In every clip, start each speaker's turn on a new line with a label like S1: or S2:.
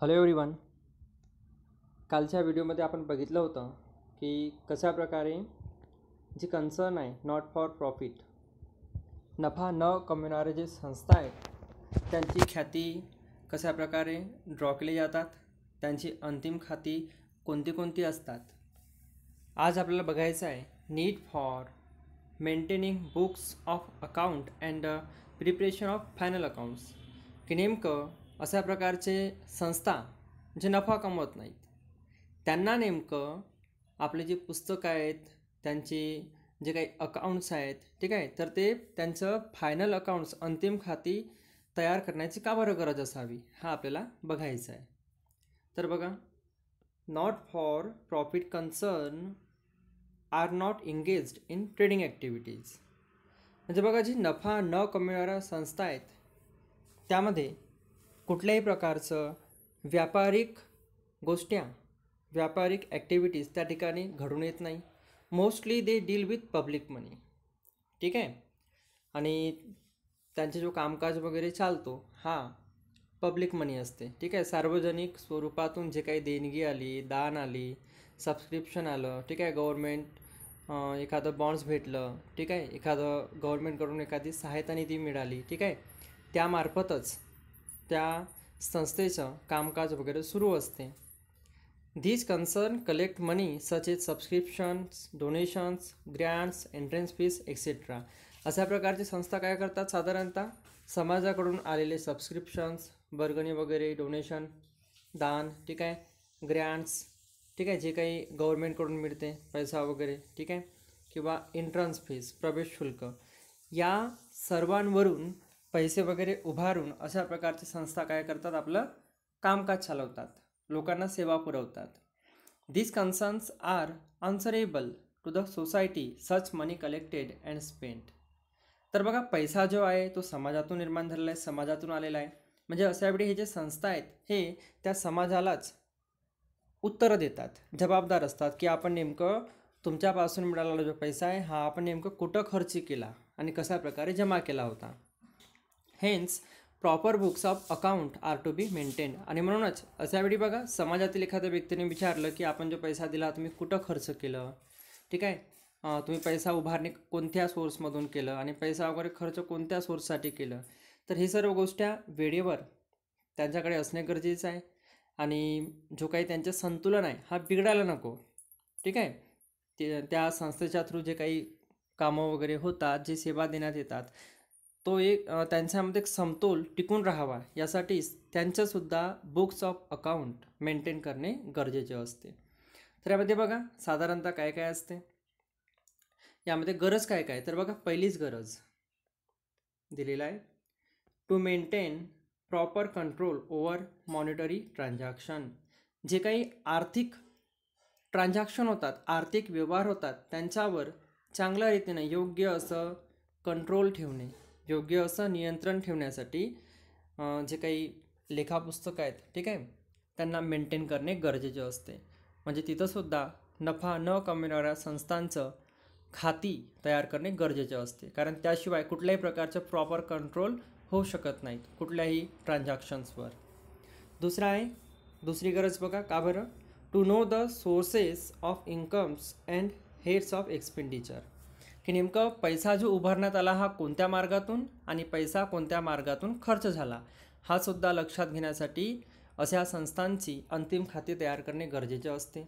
S1: Hello everyone. कालच्या व्हिडिओमध्ये आपण बघितलं होतं की कशा प्रकारे जी कन्सर्न आहे नॉट फॉर प्रॉफिट, नफा न कमविणारे जे संस्था आहेत त्यांची ख्याती कशा प्रकारे ड्रॉ केली जातात, त्यांची अंतिम खाती कोणती कोणती असतात. आज आपल्याला बघायचं आहे need for maintaining books of account and preparation of final accounts, की नेमकं अशा प्रकारचे संस्था जे नफा कमवत नाहीत त्यांना नेमकं आपले जे पुस्तकं आहेत, त्यांची जे काही अकाउंट्स आहेत, ठीक आहे, तर ते त्यांचं फायनल अकाउंट्स अंतिम खाती तयार करण्याची का बरं गरज असावी हा आपल्याला बघायचा आहे. तर बघा, not for profit concern are not engaged in trading activities. म्हणजे बघा, जी नफा न कमविणाऱ्या संस्था आहेत त्यामध्ये कुठल्याही प्रकारचं व्यापारिक गोष्टी, व्यापारिक ॲक्टिव्हिटीज त्या ठिकाणी घडून येत नाही. Mostly they deal with public money, ठीक आहे, आणि त्यांचे जो कामकाज वगैरे चालतो हा पब्लिक मनी असते, ठीक आहे. सार्वजनिक स्वरूपातून जे काही देणगी आली, दान आली, सबस्क्रिप्शन आलं, ठीक आहे, गव्हर्मेंट एखादं बॉन्ड्स भेटलं, ठीक आहे, एखादं गव्हर्मेंटकडून एखादी सहायता निधी मिळाली, ठीक आहे, त्यामार्फतच त्या संस्थेचं कामकाज वगैरे सुरू असते. These concern collect money such as subscriptions, donations, grants, entrance fees, etc. अशा प्रकारची संस्था काय करतात, साधारणतः समाजाकडून आलेले सबस्क्रिप्शन्स, वर्गणी वगैरे, डोनेशन, दान, ठीक आहे, ग्रँट्स, ठीक आहे, जे काही गव्हर्मेंटकडून मिळते पैसा वगैरे, ठीक आहे, किंवा एंट्रन्स फीस, प्रवेश शुल्क, या सर्वांवरून पैसे वगैरे उभारून अशा प्रकारची संस्था काय करतात, आपलं कामकाज चालवतात, लोकांना सेवा पुरवतात. These concerns are answerable to the society such money collected and spent. तर बघा, पैसा जो आहे तो समाजातून निर्माण झालेला आहे, समाजातून आलेला आहे. म्हणजे अशावेळी हे जे संस्था आहेत हे त्या समाजालाच उत्तरं देतात, जबाबदार असतात, की आपण नेमकं तुमच्यापासून मिळालेला जो पैसा आहे हा आपण नेमकं कुठं खर्च केला आणि कशा प्रकारे जमा केला होता. Hence proper books of account are to be maintain. आणि म्हणूनच अशावेळी बघा, समाजातील एखाद्या व्यक्तीने विचारलं की आपण जो पैसा दिला तुम्ही कुठं खर्च केलं, ठीक आहे, तुम्ही पैसा उभारणे कोणत्या सोर्समधून केलं आणि पैसा वगैरे खर्च कोणत्या सोर्ससाठी केलं, तर ही सर्व गोष्टी वेळेवर त्यांच्याकडे असणे गरजेचं आहे. आणि जो काही त्यांचं संतुलन आहे हा बिघडायला नको, ठीक आहे. त्या संस्थेच्या थ्रू जे काही कामं वगैरे होतात, जे सेवा देण्यात येतात, तो एक त्यांच्यामध्ये एक समतोल टिकून राहावा यासाठीच त्यांचंसुद्धा बुक्स ऑफ अकाउंट मेंटेन करणे गरजेचे असते. तर यामध्ये बघा साधारणतः काय काय असते, यामध्ये गरज काय काय, तर बघा पहिलीच गरज दिलेला आहे, to maintain proper control over monetary transaction. जे काही आर्थिक ट्रान्झॅक्शन होतात, आर्थिक व्यवहार होतात, त्यांच्यावर चांगल्या रीतीने योग्य असं कंट्रोल ठेवणे, योग्य असं नियंत्रण ठेवण्यासाठी जे काही लेखापुस्तकं आहेत, ठीक आहे, त्यांना मेंटेन करणे गरजेचे असते. म्हणजे तिथंसुद्धा नफा न कमविणाऱ्या संस्थांचं खाती तयार करणे गरजेचे असते, कारण त्याशिवाय कुठल्याही प्रकारचं प्रॉपर कंट्रोल होऊ शकत नाहीत कुठल्याही ट्रान्झॅक्शन्सवर. दुसरी गरज बघा, का बरं, to know the sources of incomes and heads of expenditure, की नेमकं पैसा जो उभारण्यात आला हा कोणत्या मार्गातून आणि पैसा कोणत्या मार्गातून खर्च झाला हा सुद्धा लक्षात घेण्यासाठी अशा संस्थांची अंतिम खाती तयार करणे गरजेचे असते.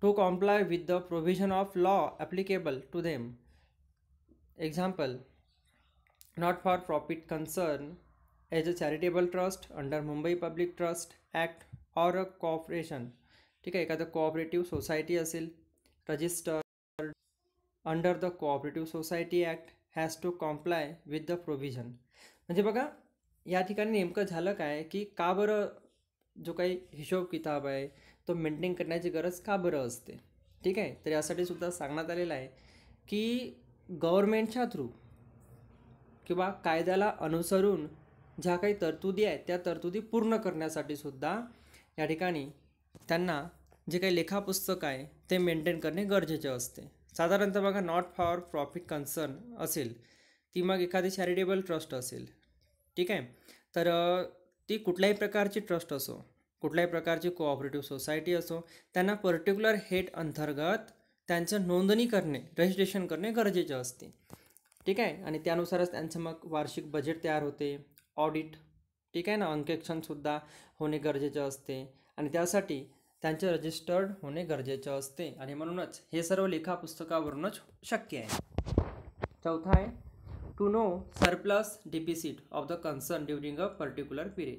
S1: To comply with the provision of law applicable to them. Example, not for profit concern as a charitable trust under Mumbai public trust act or a corporation, ठीक आहे, एखादं कोऑपरेटिव्ह सोसायटी असेल register under the cooperative society act has to comply with the provision. म्हणजे बघा, या ठिकाणी नेमकं झालं काय, की का बरं जो काही हिशोब किताब आहे तो मेंटेन करण्याची गरज का बरं असते, ठीक आहे. तर यासाठी सुद्धा सांगण्यात आलेलं आहे की गव्हर्मेंटच्या थ्रू किंवा कायद्याला अनुसरून ज्या काही तरतुदी आहेत त्या तरतुदी पूर्ण करण्यासाठी सुद्धा या ठिकाणी त्यांना जे काही लेखापुस्तक आहे ते मेंटेन करणे गरजेचे असते. साधारणतः बघा, नॉट फॉर प्रॉफिट कन्सर्न असेल ती मग एखादी चॅरिटेबल ट्रस्ट असेल, ठीक आहे, तर ती कुठल्याही प्रकारची ट्रस्ट असो, कुठल्याही प्रकारची कोऑपरेटिव्ह सोसायटी असो, त्यांना पर्टिक्युलर हेड अंतर्गत त्यांचं नोंदणी करणे, रजिस्ट्रेशन करणे गरजेचे असते. ठीक आहे. आणि त्यानुसारच त्यांचं मग वार्षिक बजेट तयार होते, ऑडिट, ठीक आहे ना, अंकेक्षणसुद्धा होणे गरजेचे असते आणि त्यासाठी त्यांचे रजिस्टर्ड होणे गरजेचे असते आणि म्हणूनच हे सर्व लेखापुस्तकावरूनच शक्य आहे. चौथा आहे to know surplus deficit of the concern during a particular period.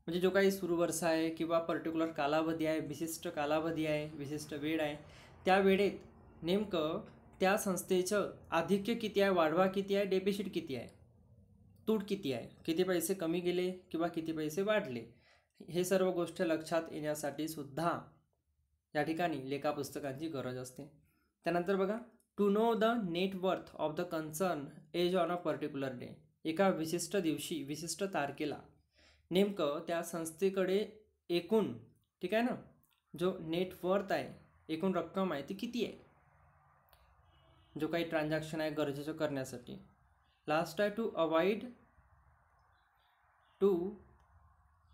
S1: म्हणजे जो काही सुरू वर्ष आहे किंवा पर्टिक्युलर कालावधी आहे, विशिष्ट कालावधी आहे, विशिष्ट वेळ आहे, त्या वेळेत नेमकं त्या संस्थेचं आधिक्य किती आहे, वाढवा किती आहे, डेफिसिट किती आहे, तूट किती आहे, किती पैसे कमी गेले किंवा किती पैसे वाढले, हे सर्व गोष्ट लक्षात येण्यासाठी सुद्धा या ठिकाणी लेखापुस्तकांची गरज असते. त्यानंतर बघा to know the net worth of the concern as on a particular day. एका विशिष्ट दिवशी, विशिष्ट तारखेला नेमकं त्या संस्थेकडे एकूण, ठीक आहे ना, जो नेट वर्थ आहे, एकूण रक्कम आहे ती किती आहे, जो काही ट्रान्झॅक्शन आहे गरजेचं करण्यासाठी. लास्ट आहे to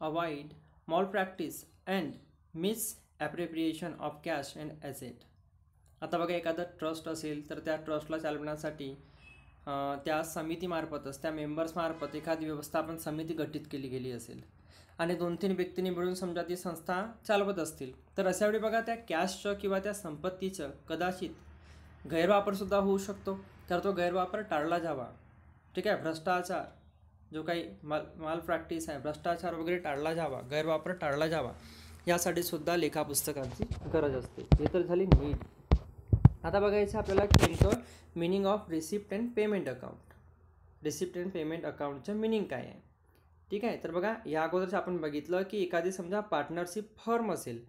S1: avoid malpractice and misappropriation of cash and asset. आता बघा एखादं ट्रस्ट असेल तर त्या ट्रस्टला चालवण्यासाठी त्या समितीमार्फतच, त्या मेंबर्समार्फत एखादी व्यवस्थापन समिती गठीत केली गेली असेल आणि 2-3 व्यक्तींनी मिळून समजा ती संस्था चालवत असतील, तर अशावेळी बघा त्या कॅशचं किंवा त्या संपत्तीचं कदाचित गैरवापरसुद्धा होऊ शकतो. तर तो गैरवापर टाळला जावा. ठीक आहे. भ्रष्टाचार, जो काही माल प्रॅक्टिस आहे, भ्रष्टाचार वगैरे टाळला जावा, गैरवापर टाळला जावा, यासाठी सुद्धा लेखापुस्तकांची गरज असते. हे तर झाली नीड. आता बघायचं आपल्याला नेमकं meaning of receipt and payment account. Receipt and payment अकाउंटचं मिनिंग काय आहे. ठीक आहे. तर बघा या अगोदरच आपण बघितलं की एखादी समजा पार्टनरशिप फर्म असेल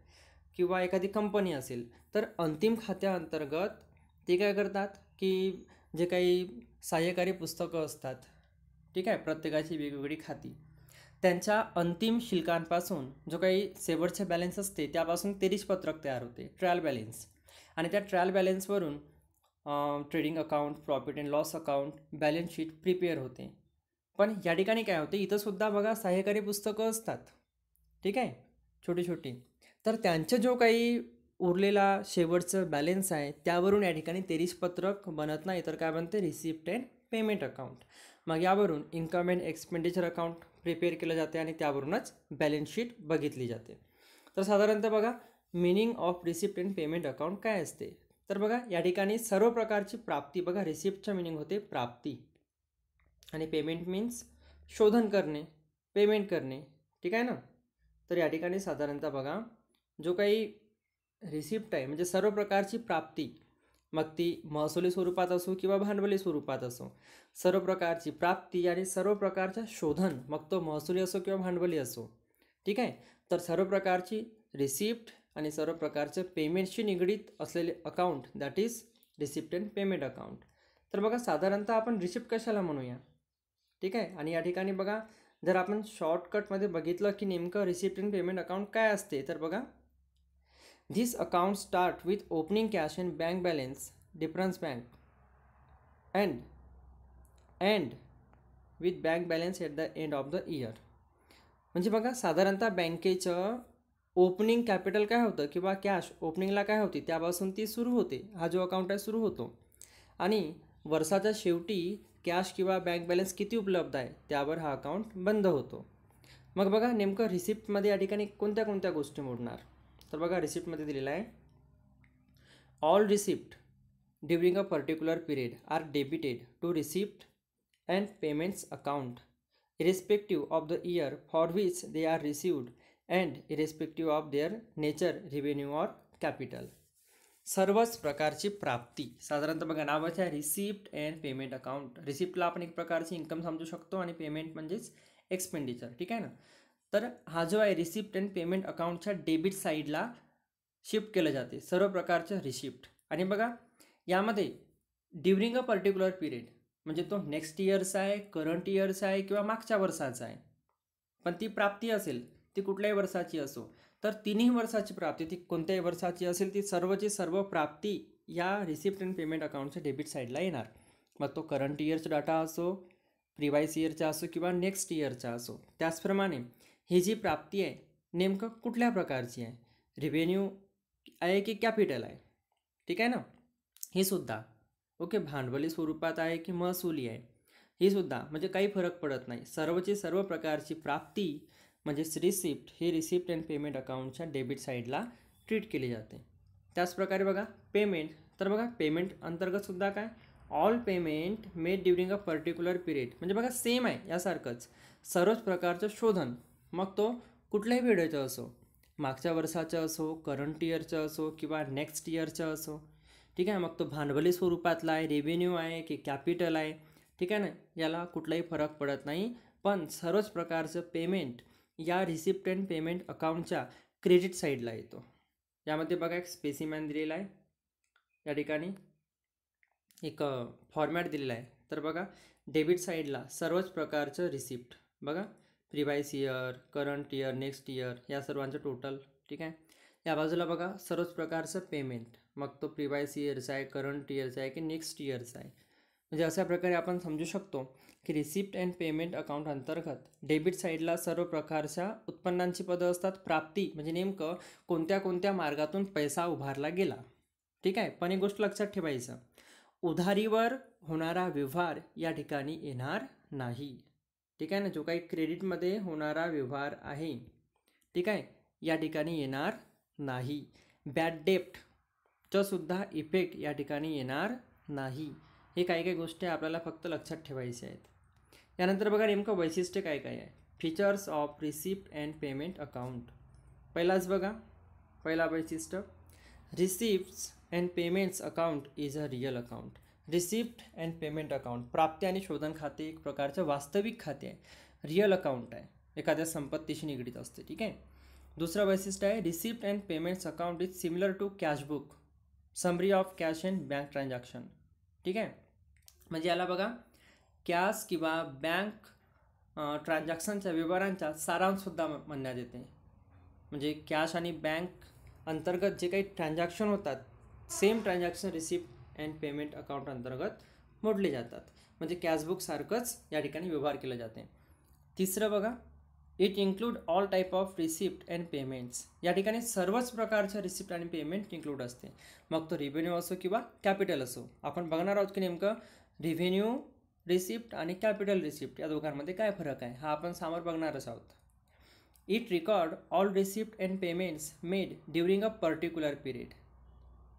S1: किंवा एखादी कंपनी असेल, तर अंतिम खात्याअंतर्गत ते काय करतात की जे काही सहाय्यकारी पुस्तकं असतात, ठीक आहे, प्रत्येकाची वेगवेगळी खाती, त्यांच्या अंतिम शिल्लकांपासून जो काही शेवटचे बॅलन्स असते त्यापासून 23 पत्रक तयार होते, ट्रायल बॅलन्स. आणि त्या ट्रायल बॅलन्सवरून trading account, profit and loss account, balance sheet prepare होते. पण या ठिकाणी काय होते, इथंसुद्धा बघा सहाय्यकारी पुस्तकं असतात, ठीक आहे, छोटी छोटी. तर त्यांचं जो काही उरलेला शेवटचं बॅलन्स आहे त्यावरून या ठिकाणी 23 पत्रक बनत नाही, तर काय बनते, रिसिप्ट अँड पेमेंट अकाउंट. मग यावरून income and expenditure account prepare केलं जाते आणि त्यावरूनच बॅलन्स शीट बघितली जाते. तर साधारणतः बघा meaning of receipt and payment account काय असते. तर बघा या ठिकाणी सर्व प्रकारची प्राप्ती, बघा रिसिप्टचं मिनिंग होते प्राप्ती आणि पेमेंट मीन्स शोधन करणे, पेमेंट करणे, ठीक आहे ना. तर या ठिकाणी साधारणतः बघा जो काही रिसिप्ट आहे म्हणजे सर्व प्रकारची प्राप्ती, मग ती महसुली स्वरूपात असो किंवा भांडवली स्वरूपात असो, सर्व प्रकारची प्राप्ती आणि सर्व प्रकारचं शोधन, मग तो महसुली असो किंवा भांडवली असो, ठीक आहे. तर सर्व प्रकारची रिसिप्ट आणि सर्व प्रकारचे पेमेंटशी निगडीत असलेले account, that is receipt and payment account. तर बघा साधारणतः आपण रिसिप्ट कशाला म्हणूया, ठीक आहे. आणि या ठिकाणी बघा जर आपण शॉर्टकटमध्ये बघितलं की नेमकं रिसिप्ट अँड पेमेंट अकाउंट काय असते, तर बघा this account start with opening cash and bank balance, difference bank and with bank balance at the end of the year. म्हणजे बघा साधारणतः बँकेचं ओपनिंग कॅपिटल काय होतं किंवा कॅश ओपनिंगला काय होती त्यापासून ती सुरू होते, हा जो अकाउंट आहे सुरू होतो, आणि वर्षाच्या शेवटी कॅश किंवा बँक बॅलन्स किती उपलब्ध आहे त्यावर हा अकाउंट बंद होतो. मग बघा नेमकं रिसिप्टमध्ये या ठिकाणी कोणत्या कोणत्या गोष्टी मोडणार, तर बघा रिसिप्टमध्ये दिलेलं आहे all receipt during a particular period are debited to receipt and payments account irrespective of the year for which they are received and irrespective of their nature, revenue or capital. सर्वच प्रकारची प्राप्ती, साधारणतः बघा नावाच्या रिसिप्ट अँड पेमेंट अकाउंट. रिसिप्टला आपण एक प्रकारची इन्कम समजू शकतो आणि पेमेंट म्हणजेच एक्सपेंडिचर, ठीक आहे ना. तर हा जो आहे रिसिप्ट अँड पेमेंट अकाउंटच्या डेबिट साईडला शिफ्ट केलं जाते सर्व प्रकारचं रिसिप्ट. आणि बघा यामध्ये ड्युरिंग अ पर्टिक्युलर पिरियड म्हणजे तो नेक्स्ट इयरचा आहे, करंट इयरचा आहे किंवा मागच्या वर्षाचा आहे, पण ती प्राप्ती असेल ती कुठल्याही वर्षाची असो, तर 3ही वर्षाची प्राप्ती ती कोणत्याही वर्षाची असेल ती सर्वची सर्व प्राप्ती या रिसिप्ट अँड पेमेंट अकाउंटच्या डेबिट साईडला येणार. मग तो करंट इयरचा डाटा असो, प्रिवाईस इयरचा असो किंवा नेक्स्ट इयरचा असो. त्याचप्रमाणे ही जी प्राप्ती आहे नेमकं कुठल्या प्रकारची आहे, रिव्हेन्यू आहे की कॅपिटल आहे, ठीक आहे ना. हे सुद्धा ओके भांडवली स्वरूपात आहे की महसुली आहे, ही सुद्धा म्हणजे काही फरक पडत नाही. सर्वची सर्व प्रकारची प्राप्ती म्हणजेच रिसिप्ट ही रिसिप्ट अँड पेमेंट अकाउंटच्या डेबिट साईडला ट्रीट केली जाते. त्याचप्रकारे बघा पेमेंट, तर बघा पेमेंट अंतर्गत सुद्धा काय, all payment made during a particular period, म्हणजे बघा सेम आहे यासारखंच, सर्वच प्रकारचं शोधन, मग तो कुठल्याही पिरियडचं असो, मागच्या वर्षाचं असो, करंट इयरचं असो किंवा नेक्स्ट इयरचं असो, ठीक आहे. मग तो भांडवली स्वरूपातला आहे, रेव्हेन्यू आहे की कॅपिटल आहे, ठीक आहे ना, याला कुठलाही फरक पडत नाही. पण सर्वच प्रकारचं पेमेंट या रिसिप्ट अँड पेमेंट अकाउंटच्या क्रेडिट साईडला येतो. यामध्ये बघा एक स्पेसिमॅन दिलेला आहे, या ठिकाणी एक फॉर्मॅट दिलेला आहे. तर बघा डेबिट साईडला सर्वच प्रकारचं रिसिप्ट, बघा previous year, current year, next year या सर्वांचं टोटल, ठीक आहे. या बाजूला बघा सर्वच प्रकारचं पेमेंट, मग तो प्रिवाइस इयरचा आहे, करंट इयरचा आहे की नेक्स्ट इयरचा आहे. म्हणजे अशा प्रकारे आपण समजू शकतो की रिसिप्ट अँड पेमेंट अकाउंट अंतर्गत डेबिट साईडला सर्व प्रकारच्या उत्पन्नांची पदं असतात. प्राप्ती म्हणजे नेमकं कोणत्या कोणत्या मार्गातून पैसा उभारला गेला, ठीक आहे. पण एक गोष्ट लक्षात ठेवायचं, उधारीवर होणारा व्यवहार या ठिकाणी येणार नाही, ठीक आहे ना. जो काही क्रेडिटमध्ये होणारा व्यवहार आहे, ठीक आहे, या ठिकाणी येणार नाही. बॅड डेप्टचं सुद्धा इफेक्ट या ठिकाणी येणार नाही. हे काही काही गोष्टी आपल्याला फक्त लक्षात ठेवायच्या आहेत. यानंतर बघा नेमकं वैशिष्ट्य काय काय आहे, features of receipt and payment account. पहिलाच बघा, पहिला वैशिष्ट्य, receipts and payments account is a real account. Receipt and payment account प्राप्ती आणि शोधन खाते एक प्रकारचं वास्तविक खाते आहे, रिअल अकाउंट आहे, एखाद्या संपत्तीशी निगडीत असते, ठीक आहे. दुसरं वैशिष्ट्य आहे, receipt and payments account is similar to cashbook, summary of cash and bank transaction, ठीक आहे. म्हणजे याला बघा कॅश किंवा बँक ट्रान्झॅक्शनच्या व्यवहारांचा सारांशसुद्धा म्हणण्यात येते. म्हणजे कॅश आणि बँक अंतर्गत जे काही ट्रान्झॅक्शन होतात, same transaction receipt and payment account अंतर्गत मोडले जातात. म्हणजे कॅशबुकसारखंच या ठिकाणी व्यवहार केले जाते. तिसरं बघा, it include all type of receipt and payments. या ठिकाणी सर्वच प्रकारच्या रिसिप्ट आणि पेमेंट इन्क्लूड असते, मग तो रिव्हेन्यू असो किंवा कॅपिटल असो. आपण बघणार आहोत की नेमकं रिव्हेन्यू रिसिप्ट आणि कॅपिटल रिसिप्ट या दोघांमध्ये काय फरक आहे, हा आपण समोर बघणारच आहोत. It record all receipt and payments made during a particular period,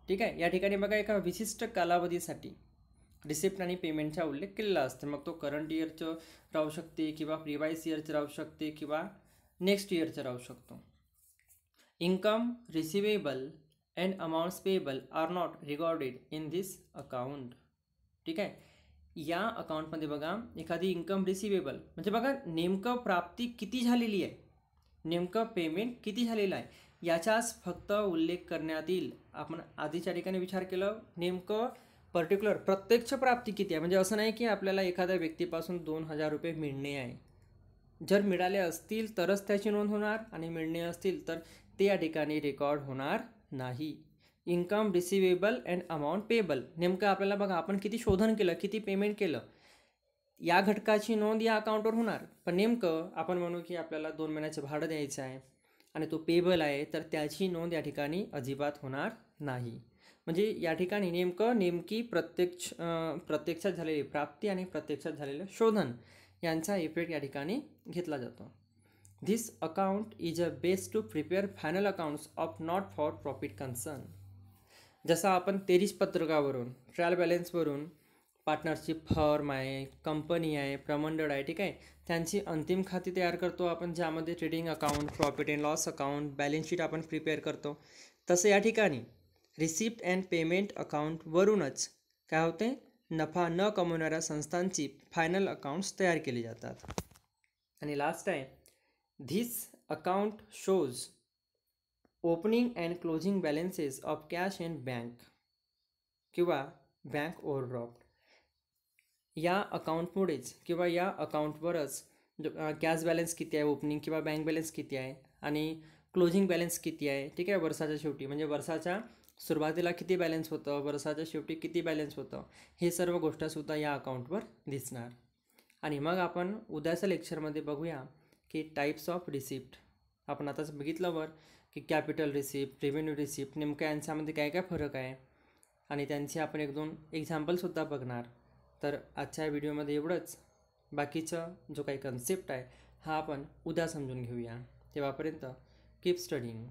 S1: ठीक आहे. या ठिकाणी बघा एका विशिष्ट कालावधीसाठी रिसिप्ट आणि पेमेंटचा उल्लेख केलेला असतो. मग तो करंट इयरचं राहू शकते किंवा प्रिवाइस इयरचं राहू शकते किंवा नेक्स्ट इयरचं राहू शकतो. Income receivable and amounts payable are not recorded in this account, ठीक आहे. या अकाउंटमध्ये बघा एखादी इन्कम रिसिवेबल म्हणजे बघा नेमकं प्राप्ती किती झालेली आहे, नेमकं पेमेंट किती झालेलं आहे, याचाच फक्त उल्लेख करण्यात येईल. आपण आधीच्या ठिकाणी विचार केलं, नेमकं पर्टिक्युलर प्रत्यक्ष प्राप्ती किती आहे. म्हणजे असं नाही की आपल्याला एखाद्या व्यक्तीपासून 2,000 रुपये मिळणे आहे, जर मिळाले असतील तरच त्याची नोंद होणार आणि मिळणे असतील तर ते या ठिकाणी रेकॉर्ड होणार नाही. Income receivable and amount payable, नेमकं आपल्याला बघा आपण किती शोधन केलं, किती पेमेंट केलं, या घटकाची नोंद या अकाउंटवर होणार. पण नेमकं आपण म्हणू की आपल्याला 2 महिन्याचं भाडं द्यायचं आहे आणि तो पेएबल आहे, तर त्याची नोंद या ठिकाणी अजिबात होणार नाही. म्हणजे या ठिकाणी नेमकी प्रत्यक्षात झालेली प्राप्ती आणि प्रत्यक्षात झालेलं शोधन यांचा इफेक्ट या ठिकाणी घेतला जातो. This account is a base to prepare final accounts of not for profit concern. जसं आपण 23 पत्रकावरून, ट्रायल बॅलन्सवरून पार्टनरशिप फर्म आहे, कंपनी आहे, प्रमंडळ आहे, ठीक आहे, त्यांची अंतिम खाती तयार करतो आपण, ज्यामध्ये trading account, profit and loss account, balance sheet आपण प्रिपेअर करतो. तसं या ठिकाणी रिसिप्ट अँड पेमेंट अकाउंटवरूनच काय होते, नफा न कमवणाऱ्या संस्थांची फायनल अकाउंट्स तयार केली जातात. आणि लास्ट आहे, this account shows opening and closing balances of cash and bank किंवा बँक ओव्हरड्राफ्ट. या अकाउंटमुळेच किंवा या अकाउंटवरच कॅश बॅलन्स किती आहे, ओपनिंग किंवा बँक बॅलन्स किती आहे आणि क्लोजिंग बॅलन्स किती आहे, ठीक आहे, वर्षाच्या शेवटी म्हणजे वर्षाच्या सुरुवातीला किती बॅलन्स होतं, वर्षाच्या शेवटी किती बॅलन्स होतं, हे सर्व गोष्टसुद्धा या अकाउंटवर दिसणार. आणि मग आपण उद्याच्या लेक्चरमध्ये बघूया की टाईप्स ऑफ रिसिप्ट. आपण आताच बघितलं वर की कॅपिटल रिसिप्ट, रेव्हेन्यू रिसिप्ट नेमकं यांच्यामध्ये काय काय फरक आहे आणि त्यांची आपण एक दोन एक्झाम्पलसुद्धा बघणार. तर आजच्या व्हिडिओमध्ये एवढंच. बाकीचं जो काही कन्सेप्ट आहे हा आपण उद्या समजून घेऊया. तेव्हापर्यंत कीप स्टडिंग.